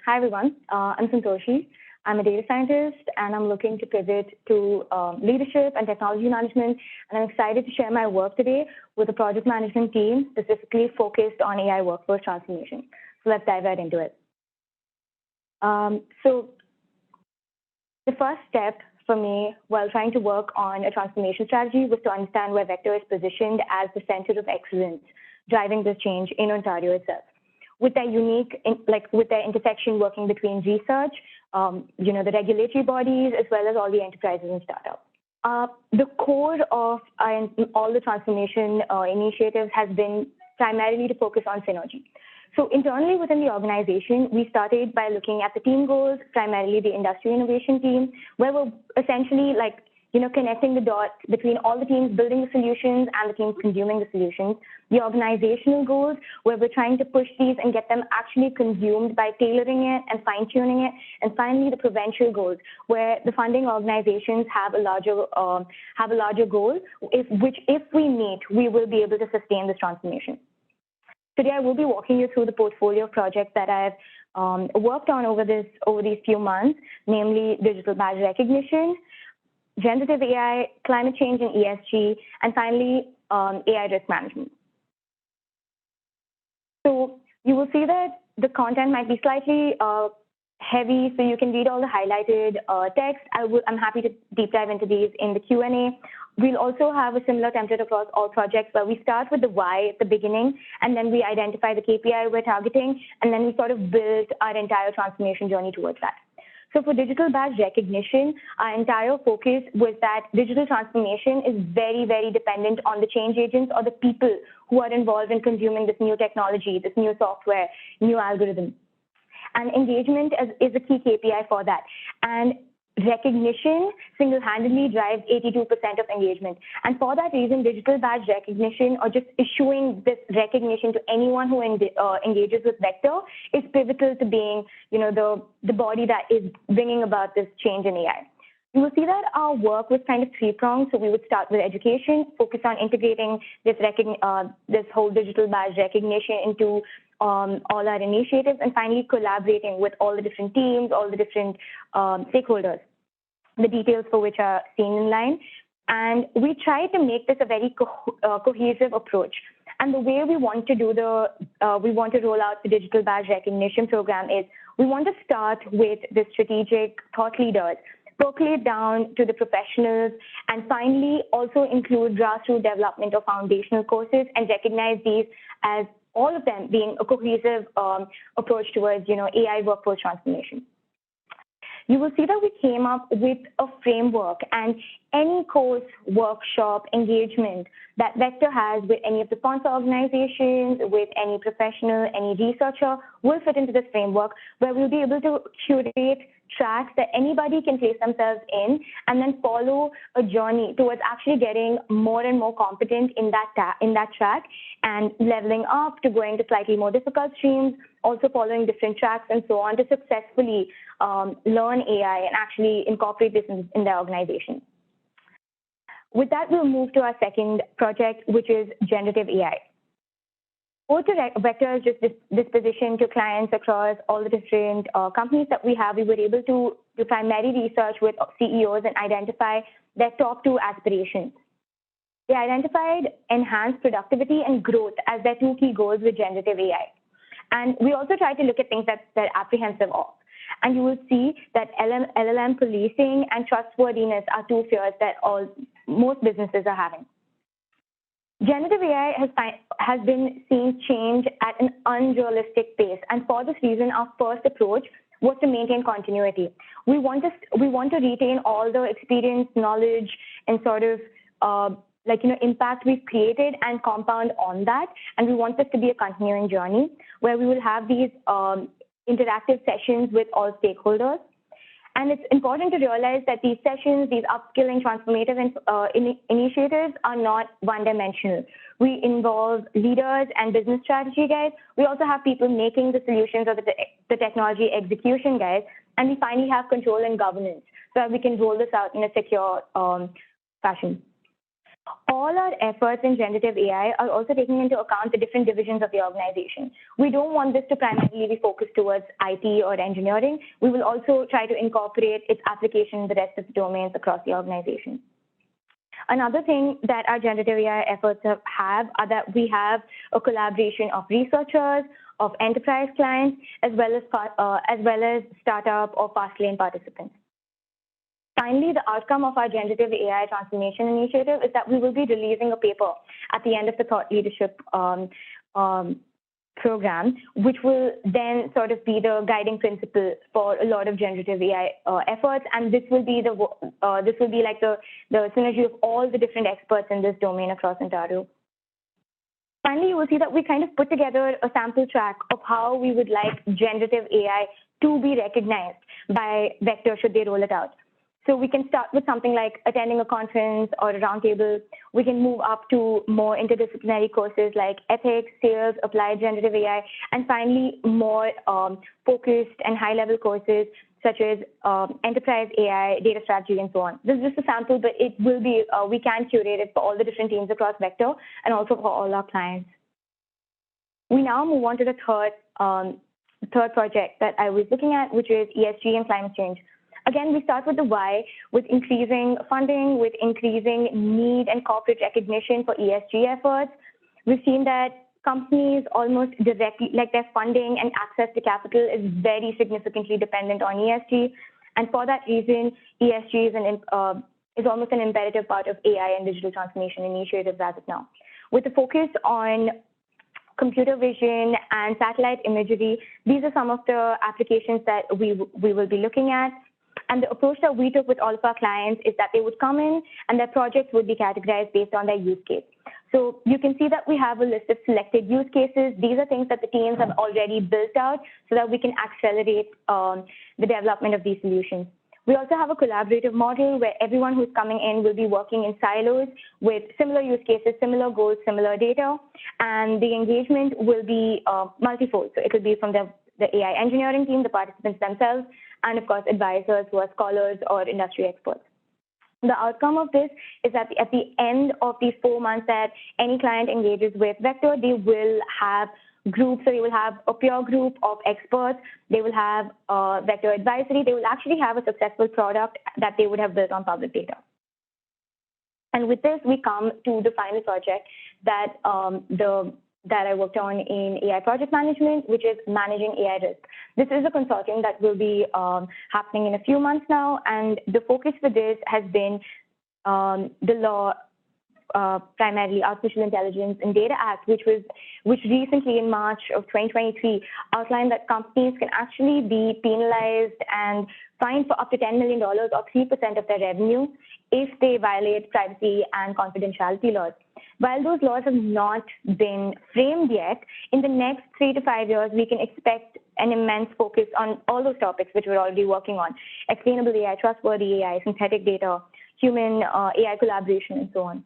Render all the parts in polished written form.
Hi, everyone. I'm Santoshi. I'm a data scientist, and I'm looking to pivot to leadership and technology management. And I'm excited to share my work today with a project management team specifically focused on AI workforce transformation. So let's dive right into it. So the first step for me while trying to work on a transformation strategy was to understand where Vector is positioned as the center of excellence driving this change in Ontario itself. With their unique, with their intersection working between research, the regulatory bodies, as well as all the enterprises and startups. The core of all the transformation initiatives has been primarily to focus on synergy. So internally within the organization, we started by looking at the team goals, primarily the industry innovation team, where we're essentially connecting the dots between all the teams building the solutions and the teams consuming the solutions. The organizational goals, where we're trying to push these and get them actually consumed by tailoring it and fine-tuning it. And finally, the provincial goals, where the funding organizations have a larger goal, which if we meet, we will be able to sustain this transformation. Today, I will be walking you through the portfolio of projects that I've worked on over these few months, namely digital badge recognition, generative AI, climate change and ESG, and finally, AI risk management. So you will see that the content might be slightly heavy, so you can read all the highlighted text. I'm happy to deep dive into these in the Q&A. We'll also have a similar template across all projects where we start with the why at the beginning, and then we identify the KPI we're targeting, and then we sort of build our entire transformation journey towards that. So for digital badge recognition, our entire focus was that digital transformation is very, very dependent on the change agents or the people who are involved in consuming this new technology, this new software, new algorithm. And engagement is a key KPI for that. And recognition single-handedly drives 82% of engagement. And for that reason, digital badge recognition or just issuing this recognition to anyone who engages with Vector is pivotal to being, the body that is bringing about this change in AI. You will see that our work was kind of three-pronged. So we would start with education, focus on integrating this whole digital badge recognition into all our initiatives, and finally collaborating with all the different teams, all the different stakeholders, the details for which are seen in line. And we try to make this a very cohesive approach. And the way we want to roll out the digital badge recognition program is we want to start with the strategic thought leaders, percolate down to the professionals, and finally also include grassroots development of foundational courses and recognize these as all of them being a cohesive approach towards, AI workforce transformation. You will see that we came up with a framework, and any course, workshop, engagement that Vector has with any of the sponsor organizations, with any professional, any researcher will fit into this framework where we'll be able to curate tracks that anybody can place themselves in and then follow a journey towards actually getting more and more competent in that track and leveling up to going to slightly more difficult streams, also following different tracks and so on to successfully learn AI and actually incorporate this in their organization. With that, we'll move to our second project, which is generative AI. Vector is just disposition to clients across all the different companies that we have. We were able to do primary research with CEOs and identify their top two aspirations. They identified enhanced productivity and growth as their two key goals with generative AI. And we also tried to look at things that they're apprehensive of. And you will see that LLM policing and trustworthiness are two fears that most businesses are having. Generative AI has been seeing change at an unrealistic pace, and for this reason, our first approach was to maintain continuity. We want to retain all the experience, knowledge, and sort of impact we've created and compound on that. And we want this to be a continuing journey where we will have these interactive sessions with all stakeholders. And it's important to realize that these sessions, these upskilling, transformative initiatives are not one-dimensional. We involve leaders and business strategy guys. We also have people making the solutions or the technology execution guys. And we finally have control and governance so that we can roll this out in a secure fashion. All our efforts in generative AI are also taking into account the different divisions of the organization. We don't want this to primarily be focused towards IT or engineering. We will also try to incorporate its application in the rest of the domains across the organization. Another thing that our generative AI efforts have are that we have a collaboration of researchers, of enterprise clients, as well as startup or fast lane participants. Finally, the outcome of our generative AI transformation initiative is that we will be releasing a paper at the end of the thought leadership program, which will then sort of be the guiding principle for a lot of generative AI efforts, and this will be like the synergy of all the different experts in this domain across Ontario. Finally, you will see that we kind of put together a sample track of how we would like generative AI to be recognized by Vector should they roll it out. So we can start with something like attending a conference or a roundtable. We can move up to more interdisciplinary courses like ethics, sales, applied generative AI, and finally more focused and high-level courses such as enterprise AI, data strategy, and so on. This is just a sample, but it will be, we can curate it for all the different teams across Vector and also for all our clients. We now move on to the third project that I was looking at, which is ESG and climate change. Again, we start with the why, with increasing funding, with increasing need and corporate recognition for ESG efforts. We've seen that companies almost directly, like their funding and access to capital is very significantly dependent on ESG. And for that reason, ESG is almost an imperative part of AI and digital transformation initiatives as of now. With the focus on computer vision and satellite imagery, these are some of the applications that we will be looking at. And the approach that we took with all of our clients is that they would come in and their projects would be categorized based on their use case. So you can see that we have a list of selected use cases. These are things that the teams have already built out so that we can accelerate the development of these solutions. We also have a collaborative model where everyone who's coming in will be working in silos with similar use cases, similar goals, similar data, and the engagement will be multifold. So it will be from the AI engineering team, the participants themselves, and of course, advisors who are scholars or industry experts. The outcome of this is that at the end of these 4 months that any client engages with Vector, they will have groups, so they will have a peer group of experts, they will have Vector advisory, they will actually have a successful product that they would have built on public data. And with this, we come to the final project that that I worked on in AI project management, which is managing AI risk. This is a consortium that will be happening in a few months now, and the focus for this has been the law, primarily Artificial Intelligence and Data Act, which recently in March of 2023 outlined that companies can actually be penalized and fined for up to $10 million or 3% of their revenue if they violate privacy and confidentiality laws. While those laws have not been framed yet, in the next 3 to 5 years, we can expect an immense focus on all those topics which we're already working on: explainable AI, trustworthy AI, synthetic data, human AI collaboration, and so on.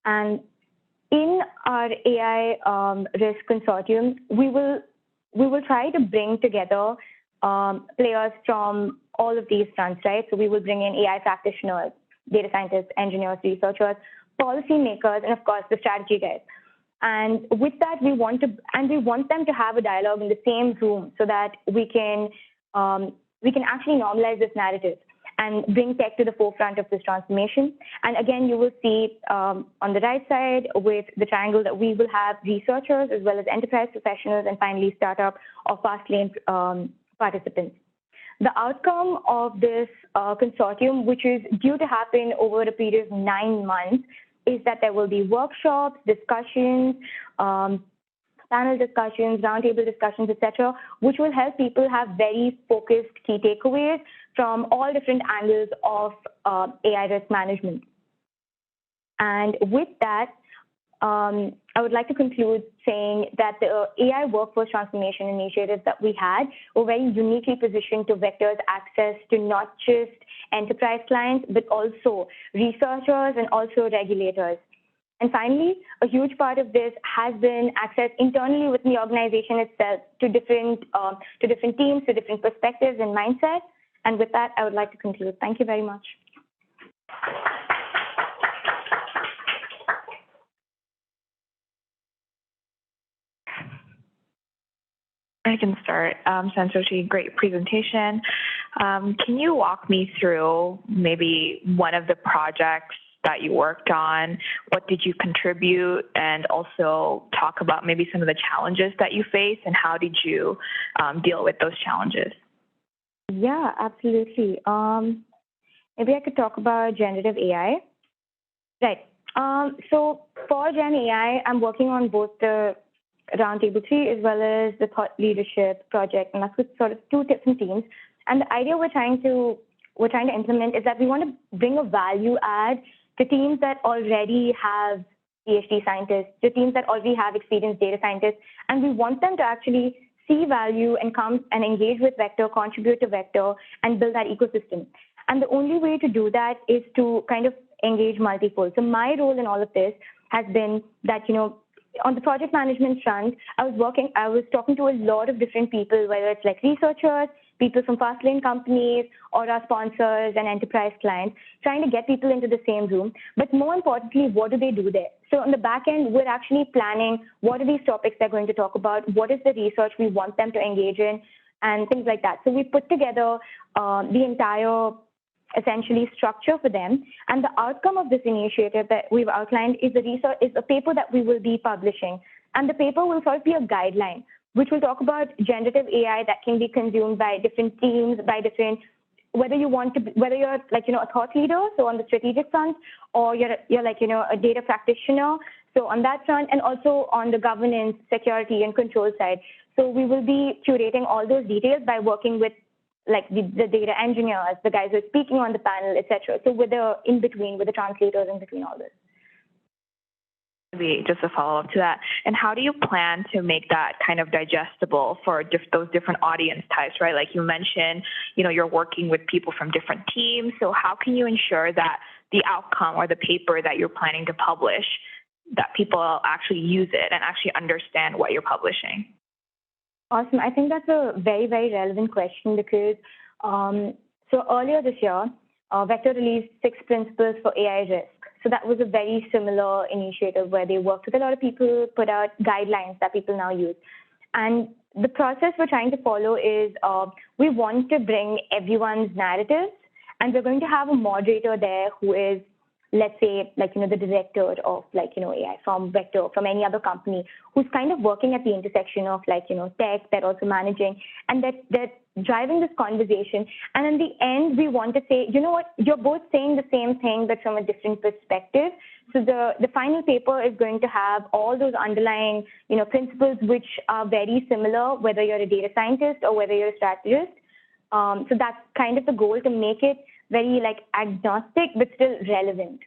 And in our AI risk consortium, we will try to bring together players from all of these fronts, right? So we will bring in AI practitioners, data scientists, engineers, researchers, policymakers, and of course the strategy guys. And with that, we want them to have a dialogue in the same room so that we can actually normalize this narrative and bring tech to the forefront of this transformation. And again, you will see on the right side with the triangle that we will have researchers as well as enterprise professionals and finally startup or fast lane participants. The outcome of this consortium, which is due to happen over a period of 9 months, is that there will be workshops, discussions, panel discussions, roundtable discussions, etc., which will help people have very focused key takeaways from all different angles of AI risk management. And with that, I would like to conclude saying that the AI workforce transformation initiatives that we had were very uniquely positioned to Vector's access to not just enterprise clients, but also researchers and also regulators. And finally, a huge part of this has been access internally within the organization itself to different teams, to different perspectives and mindsets. And with that, I would like to conclude. Thank you very much. I can start. Santoshi, great presentation. Can you walk me through maybe one of the projects that you worked on? What did you contribute? And also talk about maybe some of the challenges that you face and how did you deal with those challenges? Yeah, absolutely. Maybe I could talk about generative AI. Right. So for Gen AI, I'm working on both the Roundtable 3 as well as the Thought Leadership project, and that's with sort of two different teams. And the idea we're trying to implement is that we want to bring a value add to teams that already have PhD scientists, to teams that already have experienced data scientists, and we want them to actually see value and come and engage with Vector, contribute to Vector, and build that ecosystem. And the only way to do that is to kind of engage multifold. So my role in all of this has been that, on the project management front, I was talking to a lot of different people, whether it's like researchers, people from fast lane companies, or our sponsors and enterprise clients, trying to get people into the same room. But more importantly, what do they do there? So on the back end, we're actually planning what are these topics they're going to talk about, what is the research we want them to engage in, and things like that. So we put together the entire essentially structure for them. And the outcome of this initiative that we've outlined is a paper that we will be publishing. And the paper will sort of be a guideline, which will talk about generative AI that can be consumed by different teams, whether you're like, a thought leader, so on the strategic front, or you're like, a data practitioner. So on that front, and also on the governance, security, and control side. So we will be curating all those details by working with like the data engineers, the guys who are speaking on the panel, etc. So with the translators in between all this. Maybe just a follow-up to that. And how do you plan to make that kind of digestible for those different audience types, right? Like you mentioned, you're working with people from different teams. So how can you ensure that the outcome or the paper that you're planning to publish, that people actually use it and actually understand what you're publishing? Awesome. I think that's a very, very relevant question because so earlier this year, Vector released 6 principles for AI risk. So that was a very similar initiative where they worked with a lot of people, put out guidelines that people now use. And the process we're trying to follow is we want to bring everyone's narratives, and we're going to have a moderator there who is, let's say, like, the director of, like, AI from Vector, from any other company, who's kind of working at the intersection of, like, tech, they're also managing, and they're driving this conversation. And in the end, we want to say, you know what, you're both saying the same thing, but from a different perspective. So the final paper is going to have all those underlying, principles which are very similar, whether you're a data scientist or whether you're a strategist. So that's kind of the goal, to make it very like agnostic, but still relevant.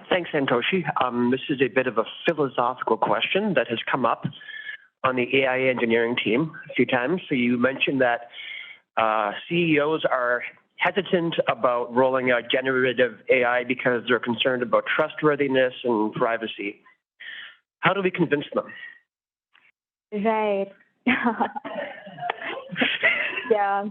Thanks, Santoshi. This is a bit of a philosophical question that has come up on the AI engineering team a few times. So you mentioned that CEOs are hesitant about rolling out generative AI because they're concerned about trustworthiness and privacy. How do we convince them? Right. Yeah.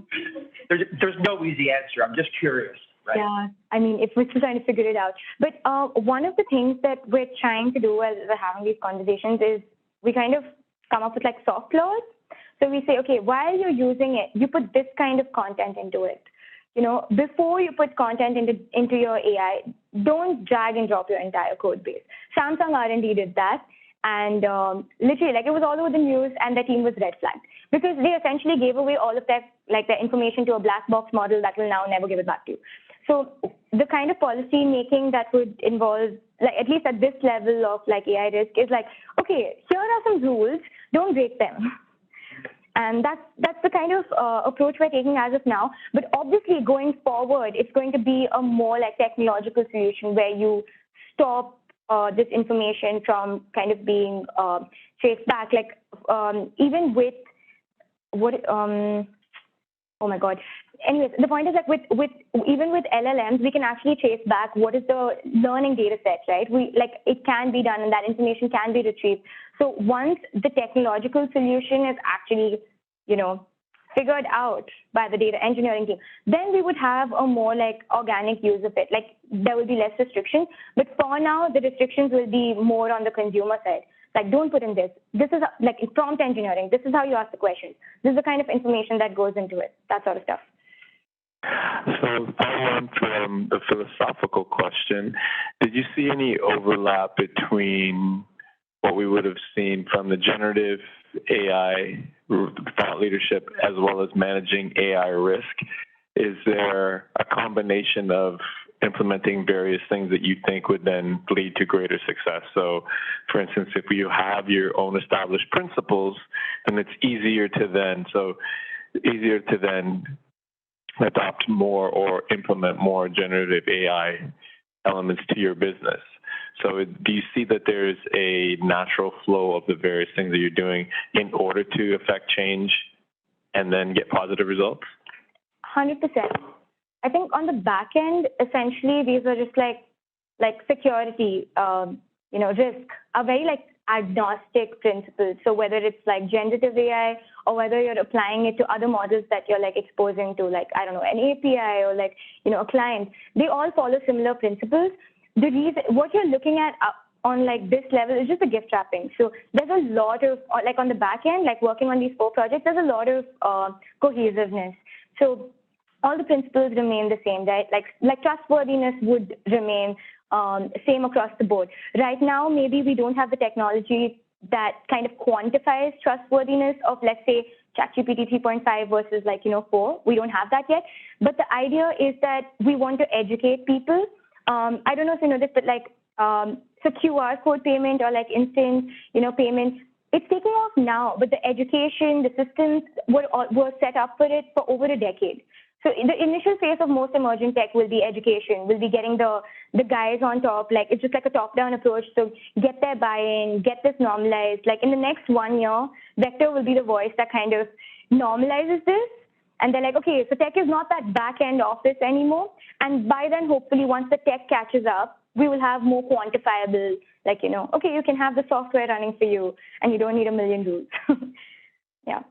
There's no easy answer. I'm just curious. Right? Yeah. I mean, if we're still trying to figure it out. But one of the things that we're trying to do as we're having these conversations is we kind of come up with like soft laws. So we say, okay, while you're using it, you put this kind of content into it. Before you put content into your AI, don't drag and drop your entire code base. Samsung R&D did that. And literally, like, it was all over the news, and the team was red flagged because they essentially gave away all of their information to a black box model that will now never give it back to you. So the kind of policy making that would involve, like, at least at this level of like AI risk, is like, okay, here are some rules, don't break them. And that's the kind of approach we're taking as of now. But obviously, going forward, it's going to be a more like technological solution where you stop this information from kind of being traced back, like even with what oh my god. Anyways, the point is that even with LLMs, we can actually trace back what is the learning data set, right? It can be done, and that information can be retrieved. So once the technological solution is actually, figured out by the data engineering team, then we would have a more like organic use of it. Like, there will be less restrictions, but for now, the restrictions will be more on the consumer side. Like, don't put in this. This is like in prompt engineering. This is how you ask the questions. This is the kind of information that goes into it, that sort of stuff. So following from the philosophical question, did you see any overlap between what we would have seen from the generative AI thought leadership as well as managing AI risk? Is there a combination of implementing various things that you think would then lead to greater success? So, for instance, if you have your own established principles, then it's easier to then adopt more or implement more generative AI elements to your business. So do you see that there's a natural flow of the various things that you're doing in order to affect change and then get positive results? 100%. I think on the back end, essentially, these are just like security, risk, are very like agnostic principles. So whether it's like generative AI or whether you're applying it to other models that you're like exposing to, like, I don't know, an API or like, a client, they all follow similar principles. The reason, what you're looking at on like this level is just the gift wrapping. So there's a lot of, like on the back end, like working on these 4 projects, there's a lot of cohesiveness. So all the principles remain the same, right? Like trustworthiness would remain same across the board. Right now, maybe we don't have the technology that kind of quantifies trustworthiness of, let's say, ChatGPT 3.5 versus 4. We don't have that yet. But the idea is that we want to educate people. I don't know if you know this, but so QR code payment or like instant, payments, it's taking off now. But the education, the systems were set up for it for over a decade. So the initial phase of most emerging tech will be education, will be getting the guys on top. Like, it's just like a top-down approach. So get their buy-in, get this normalized. Like in the next 1 year, Vector will be the voice that kind of normalizes this. And they're like, okay, so tech is not that back-end office anymore. And by then, hopefully, once the tech catches up, we will have more quantifiable, okay, you can have the software running for you and you don't need a million rules. Yeah.